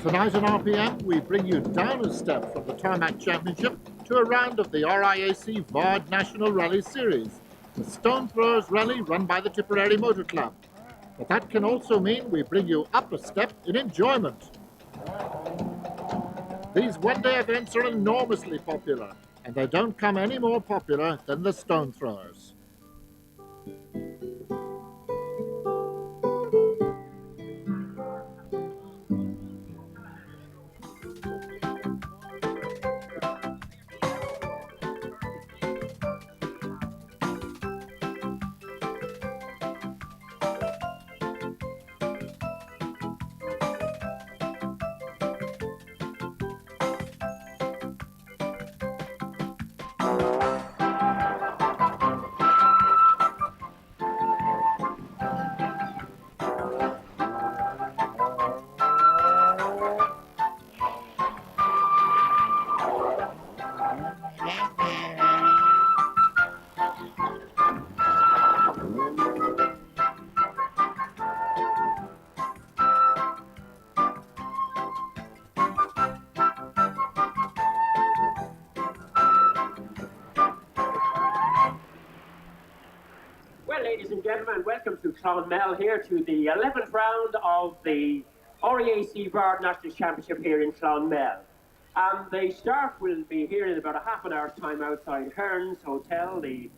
Tonight on RPM, we bring you down a step from the Tarmac Championship to a round of the RIAC VARD National Rally Series, the Stonethrowers Rally run by the Tipperary Motor Club. But that can also mean we bring you up a step in enjoyment. These one-day events are enormously popular, and they don't come any more popular than the Stonethrowers. Ladies and gentlemen, welcome to Clonmel here to the 11th round of the REAC VARD National Championship here in Clonmel. The start will be here in about a half an hour's time outside Hearns Hotel, the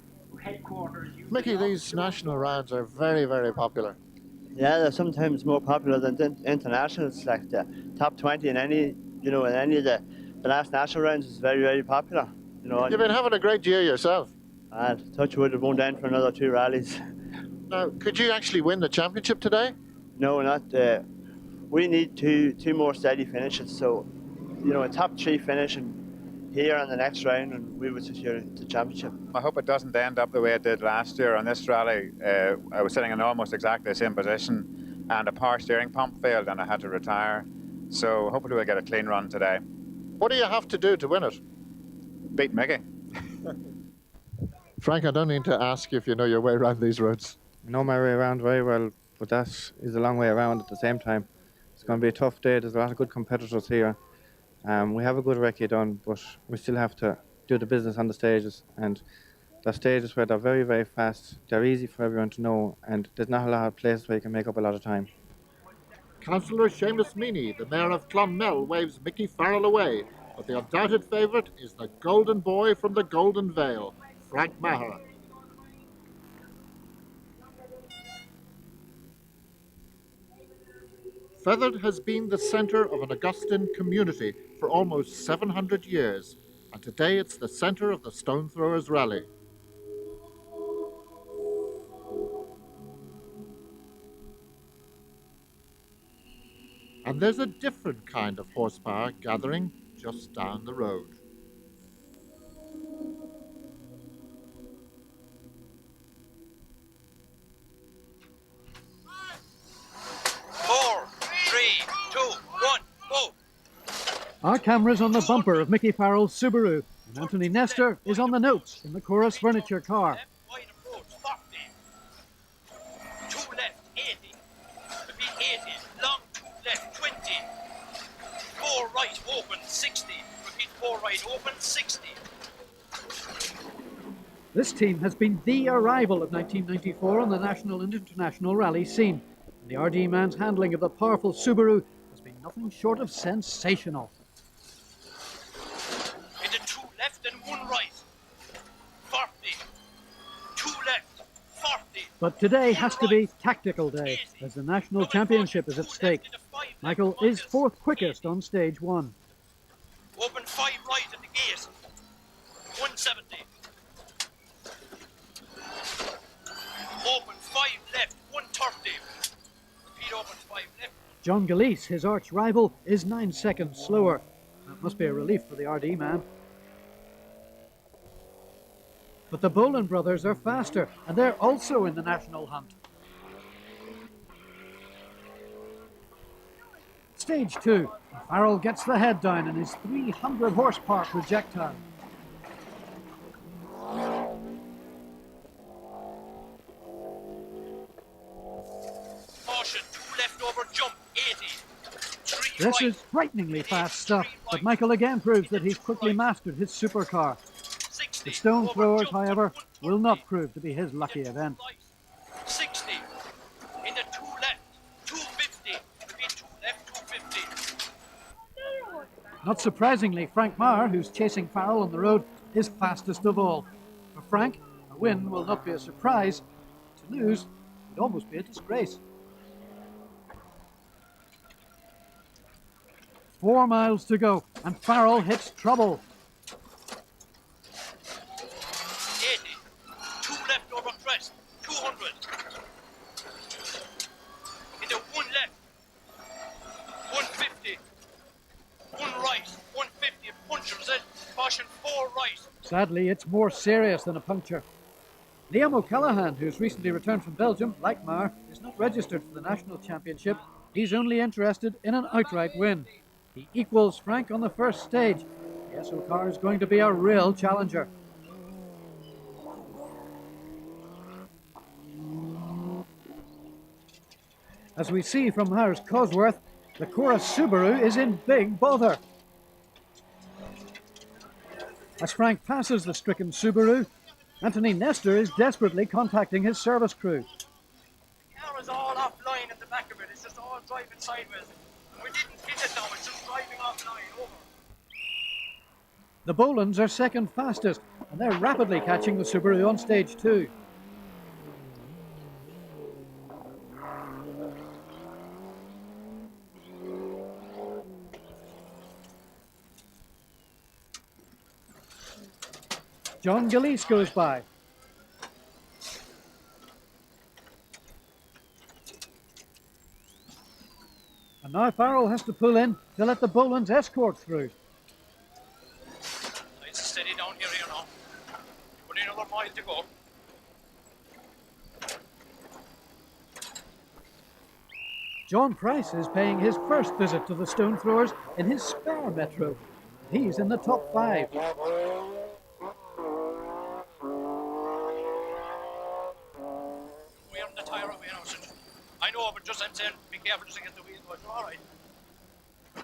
headquarters. Mickey, these national rounds are very, very popular. Yeah, they're sometimes more popular than internationals, like the top 20 in any, in any of the last national rounds is very, very popular. You've been having a great year yourself. And touch wood, it won't end for another 2 rallies. Now, could you actually win the championship today? No, not. We need two more steady finishes. So, a top 3 finish and here on the next round, and we would secure the championship. I hope it doesn't end up the way it did last year on this rally. I was sitting in almost exactly the same position, and a power steering pump failed, and I had to retire. So hopefully we'll get a clean run today. What do you have to do to win it? Beat Mickey. Frank, I don't need to ask if you know your way around these roads. I know my way around very well, but that is a long way around at the same time. It's going to be a tough day. There's a lot of good competitors here. We have a good recce done, but we still have to do the business on the stages. And the stages where they're very, very fast, they're easy for everyone to know, and there's not a lot of places where you can make up a lot of time. Councillor Seamus Meany, the Mayor of Clonmel, waves Mickey Farrell away, but the undoubted favourite is the golden boy from the Golden Vale, Frank Maher. Feathered has been the centre of an Augustin community for almost 700 years, and today it's the centre of the Stonethrowers Rally. And there's a different kind of horsepower gathering just down the road. Our camera's on the bumper of Mickey Farrell's Subaru, and Anthony Nestor is on the notes in the Chorus furniture car. Left, wide approach, 40. 2 left, 80. Repeat 80. Long 2 left, 20. 4 right, open, 60. Repeat 4 right, open, 60. This team has been the arrival of 1994 on the national and international rally scene, and the RD man's handling of the powerful Subaru has been nothing short of sensational. Into 2 left and 1 right. 40. 2 left, 40. But today has to be tactical day, as the national championship is at stake. Michael is 4th quickest on stage 1. Open 5 right at the gate. 170. Open 5 left, 130. Repeat open 5 left. John Galeese, his arch rival, is 9 seconds slower. That must be a relief for the RD man. But the Boland brothers are faster, and they're also in the national hunt. Stage 2. Farrell gets the head down in his 300 horsepower projectile. Caution, 2 left over jump, 80. 3 This is frighteningly fast stuff, but Michael again proves that he's quickly mastered his supercar. The stone throwers, however, will not prove to be his lucky event. 60. Into 2 left. 250. Repeat 2 left, 250. Not surprisingly, Frank Maher, who's chasing Farrell on the road, is fastest of all. For Frank, a win will not be a surprise. To lose would almost be a disgrace. 4 miles to go, and Farrell hits trouble. 80. 2 left over crest. 200. Into 1 left. 150. 1 right. 150. Punctures it. Caution 4 right. Sadly, it's more serious than a puncture. Liam O'Callaghan, who's recently returned from Belgium, like Maher, is not registered for the national championship. He's only interested in an outright win. He equals Frank on the first stage. The SO car is going to be a real challenger. As we see from Maher's Cosworth, the Chorus Subaru is in big bother. As Frank passes the stricken Subaru, Anthony Nestor is desperately contacting his service crew. The car is all offline at the back of it. It's just all driving sideways. We didn't hit it now. It's just driving offline. Over. The Bolans are second fastest, and they're rapidly catching the Subaru on stage 2. John Gillese goes by. And now Farrell has to pull in to let the Bolans escort through. Nice steady down here, you know. You've got another mile to go. John Price is paying his first visit to the Stonethrowers in his spare Metro. He's in the top 5. We're on the tyre away now, so I know, but just I'm saying, be careful just to get the wheel going. All right.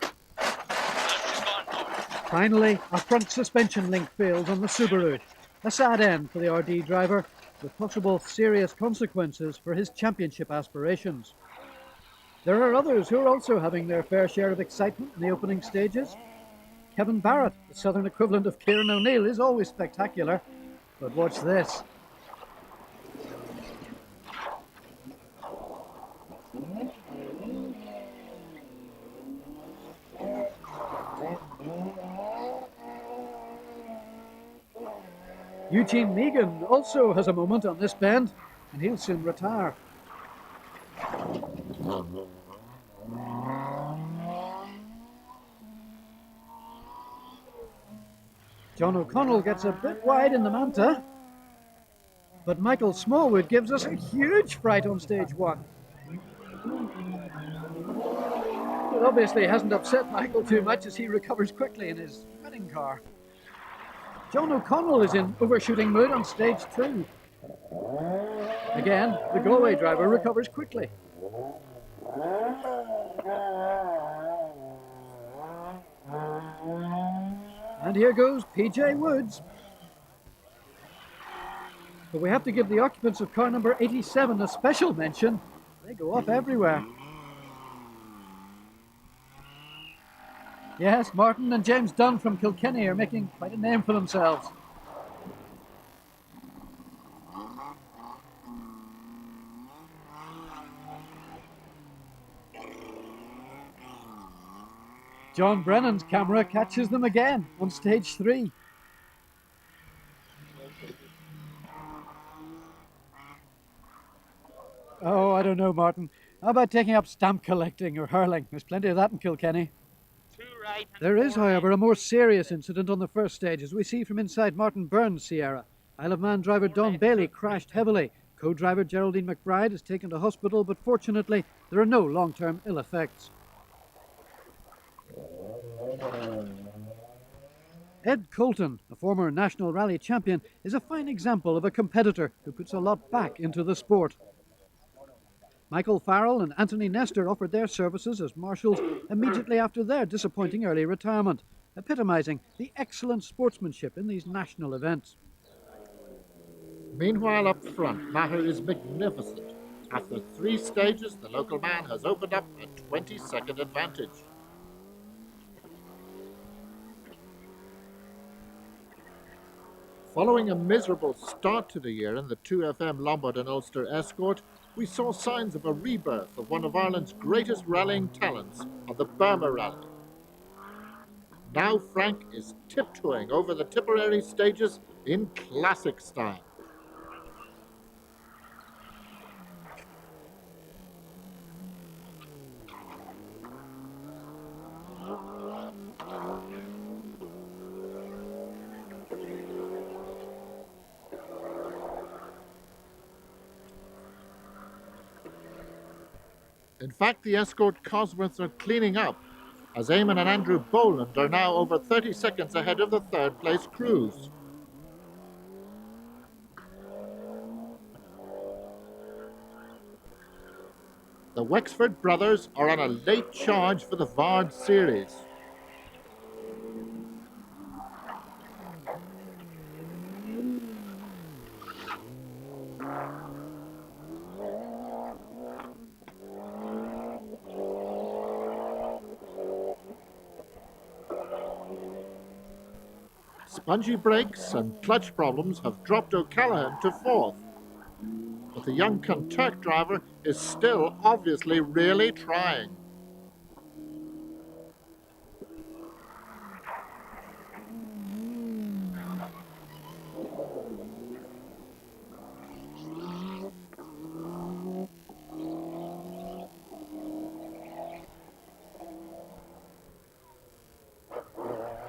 She's gone now. Finally, a front suspension link fails on the Subaru. A sad end for the RD driver, with possible serious consequences for his championship aspirations. There are others who are also having their fair share of excitement in the opening stages. Kevin Barrett, the southern equivalent of Kieran O'Neill, is always spectacular. But watch this. Eugene Meagher also has a moment on this bend, and he'll soon retire. John O'Connell gets a bit wide in the Manta, but Michael Smallwood gives us a huge fright on stage 1. It obviously hasn't upset Michael too much as he recovers quickly in his wedding car. John O'Connell is in overshooting mood on stage 2. Again, the Galway driver recovers quickly. And here goes PJ Woods. But we have to give the occupants of car number 87 a special mention. They go off everywhere. Yes, Martin and James Dunn from Kilkenny are making quite a name for themselves. John Brennan's camera catches them again on stage 3. Oh, I don't know, Martin. How about taking up stamp collecting or hurling? There's plenty of that in Kilkenny. There is, however, a more serious incident on the first stage, as we see from inside Martin Byrne's Sierra. Isle of Man driver Don Bailey crashed heavily. Co-driver Geraldine McBride is taken to hospital, but fortunately there are no long-term ill effects. Ed Colton, a former National Rally champion, is a fine example of a competitor who puts a lot back into the sport. Michael Farrell and Anthony Nestor offered their services as marshals immediately after their disappointing early retirement, epitomising the excellent sportsmanship in these national events. Meanwhile, up front, Maher is magnificent. After 3 stages, the local man has opened up a 20-second advantage. Following a miserable start to the year in the 2FM Lombard and Ulster Escort, we saw signs of a rebirth of one of Ireland's greatest rallying talents on the Burma Rally. Now Frank is tiptoeing over the Tipperary stages in classic style. In fact, the Escort Cosworths are cleaning up, as Eamon and Andrew Boland are now over 30 seconds ahead of the third-place crews. The Wexford brothers are on a late charge for the Vard Series. Spongy brakes and clutch problems have dropped O'Callaghan to 4th. But the young Kentuck driver is still obviously really trying.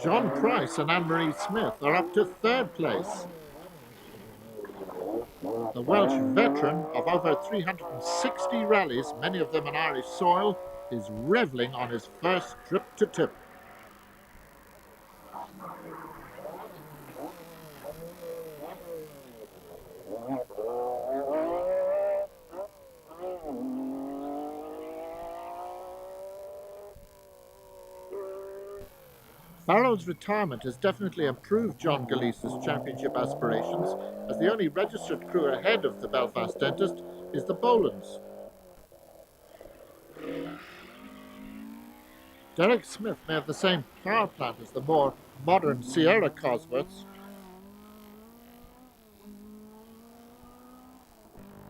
John Price and Anne-Marie Smith are up to 3rd place. The Welsh veteran of over 360 rallies, many of them on Irish soil, is revelling on his first trip to Tip. Farrell's retirement has definitely improved John Gillese's championship aspirations, as the only registered crew ahead of the Belfast Dentist is the Bolans. Derek Smith may have the same power plant as the more modern Sierra Cosworths,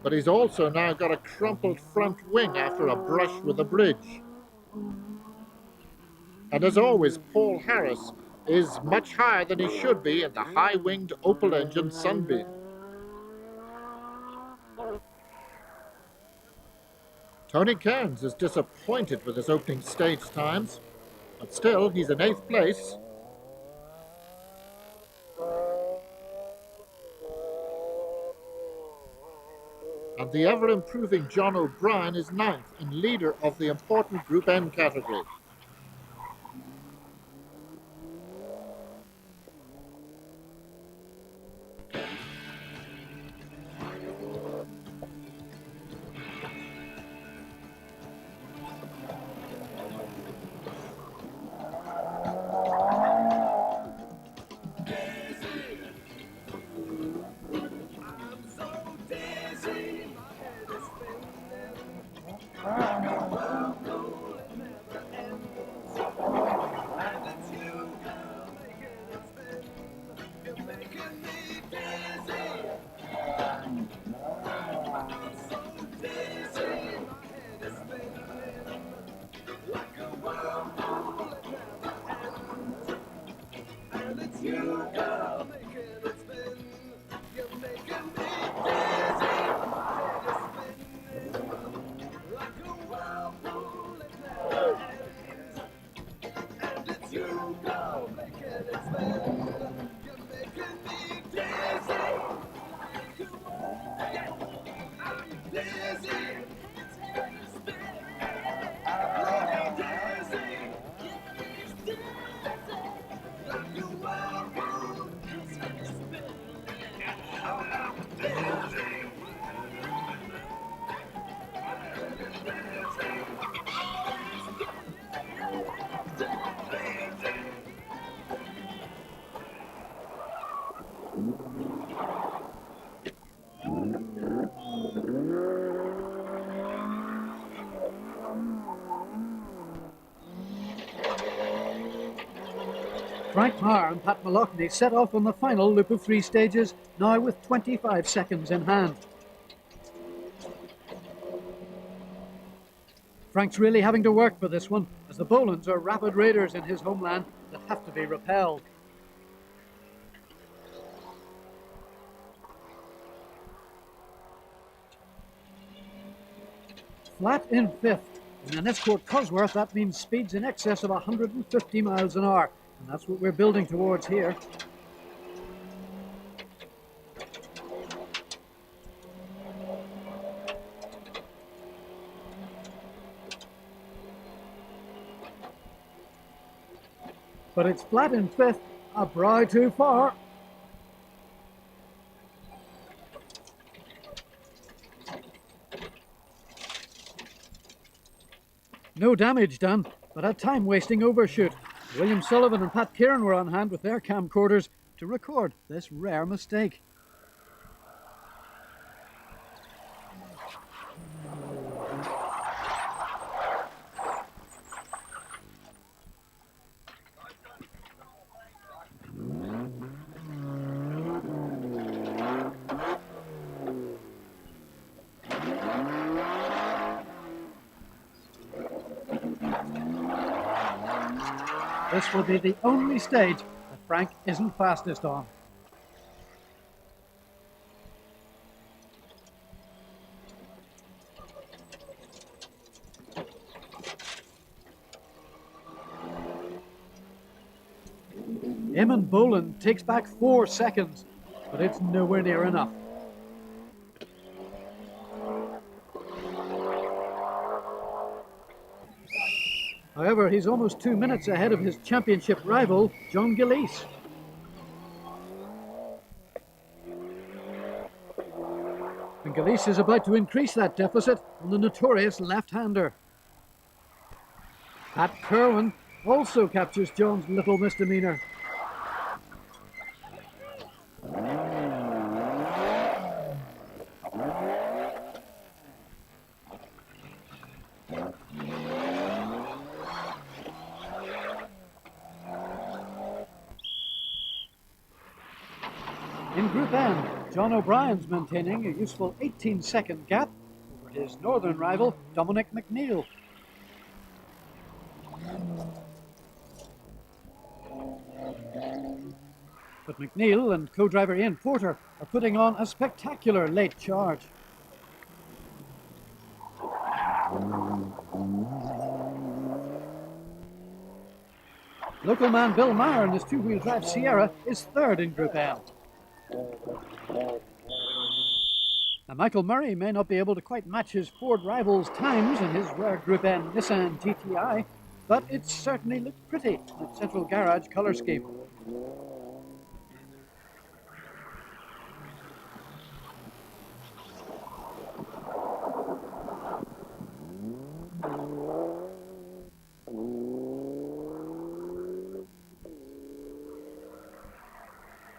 but he's also now got a crumpled front wing after a brush with a bridge. And as always, Paul Harris is much higher than he should be in the high-winged Opel-engine Sunbeam. Tony Cairns is disappointed with his opening stage times, but still he's in 8th place. And the ever-improving John O'Brien is 9th and leader of the important Group N category. Frank Maher and Pat Maloney set off on the final loop of 3 stages, now with 25 seconds in hand. Frank's really having to work for this one, as the Bolans are rapid raiders in his homeland that have to be repelled. Flat in 5th. In an Escort Cosworth, that means speeds in excess of 150 miles an hour, and that's what we're building towards here. But it's flat in 5th, a brow too far. No damage done, but a time-wasting overshoot. William Sullivan and Pat Kieran were on hand with their camcorders to record this rare mistake. This will be the only stage that Frank isn't fastest on. Eamon Boland takes back 4 seconds, but it's nowhere near enough. However, he's almost 2 minutes ahead of his championship rival, John Gilleese. And Gilleese is about to increase that deficit on the notorious left-hander. Pat Kerwin also captures John's little misdemeanor. In Group N, John O'Brien's maintaining a useful 18-second gap over his northern rival, Dominic McNeil. But McNeil and co-driver Ian Porter are putting on a spectacular late charge. Local man Bill Maher in his 2-wheel drive Sierra is 3rd in Group N. Now, Michael Murray may not be able to quite match his Ford rival's times in his rare Group N Nissan GTI, but it certainly looked pretty in its central garage colour scheme.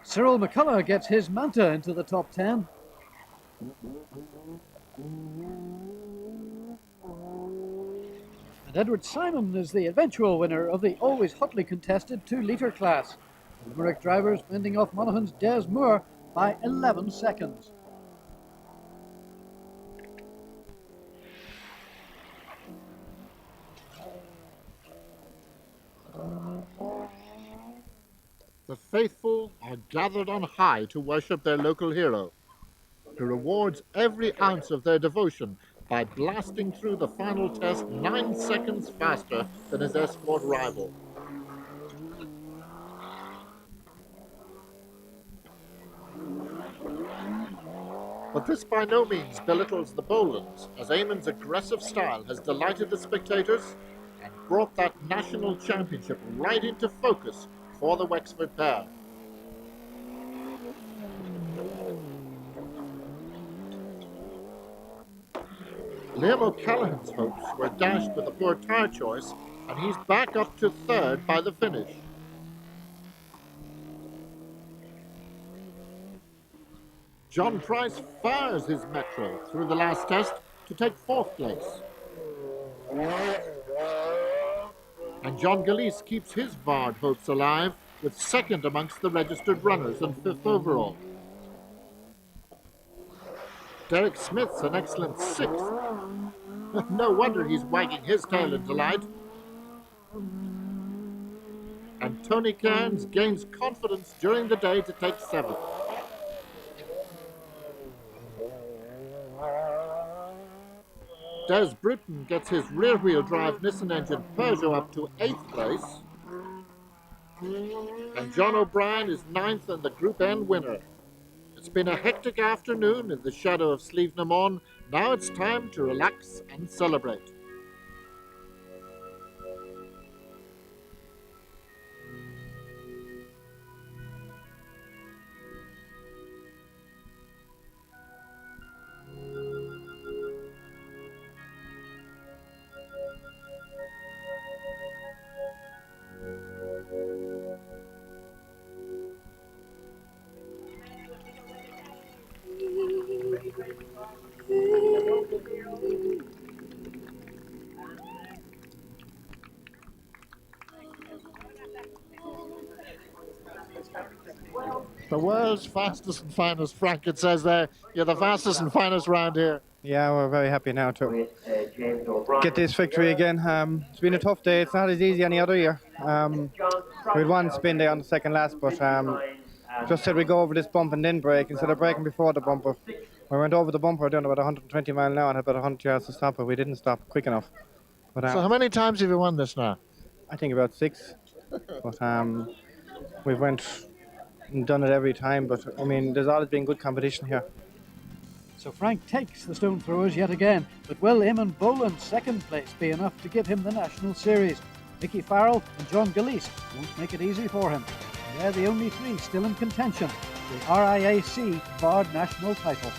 Cyril McCullough gets his Manta into the top 10. And Edward Simon is the eventual winner of the always hotly contested 2-litre class. The Limerick drivers fending off Monaghan's Des Moore by 11 seconds. The faithful are gathered on high to worship their local hero, who rewards every ounce of their devotion by blasting through the final test 9 seconds faster than his Escort rival. But this by no means belittles the Bolans, as Eamon's aggressive style has delighted the spectators and brought that national championship right into focus for the Wexford pair. Liam O'Callaghan's hopes were dashed with a poor tyre choice, and he's back up to 3rd by the finish. John Price fires his Metro through the last test to take 4th place. And John Gilleese keeps his Vard hopes alive with second amongst the registered runners and 5th overall. Derek Smith's an excellent 6th. No wonder he's wagging his tail in delight. And Tony Cairns gains confidence during the day to take 7th. Des Britton gets his rear-wheel drive Nissan engine Peugeot up to 8th place. And John O'Brien is 9th and the Group N winner. It's been a hectic afternoon in the shadow of Slievenamon. Now it's time to relax and celebrate. The world's fastest and finest, Frank, it says there. You're the fastest and finest round here. Yeah, we're very happy now to get this victory again. It's been a tough day. It's not as easy any other year. We had one spin day on the second last, but just said we go over this bump and then brake instead of braking before the bumper. We went over the bumper down about 120 miles an hour and had about 100 yards to stop it. We didn't stop quick enough. But, So how many times have you won this now? I think about 6. But we've went and done it every time. But I mean, there's always been good competition here. So Frank takes the Stonethrowers yet again, but will Eamon Boland's second place be enough to give him the National Series? Mickey Farrell and John Gillespie won't make it easy for him. They're the only 3 still in contention, the RIAC VARD National title.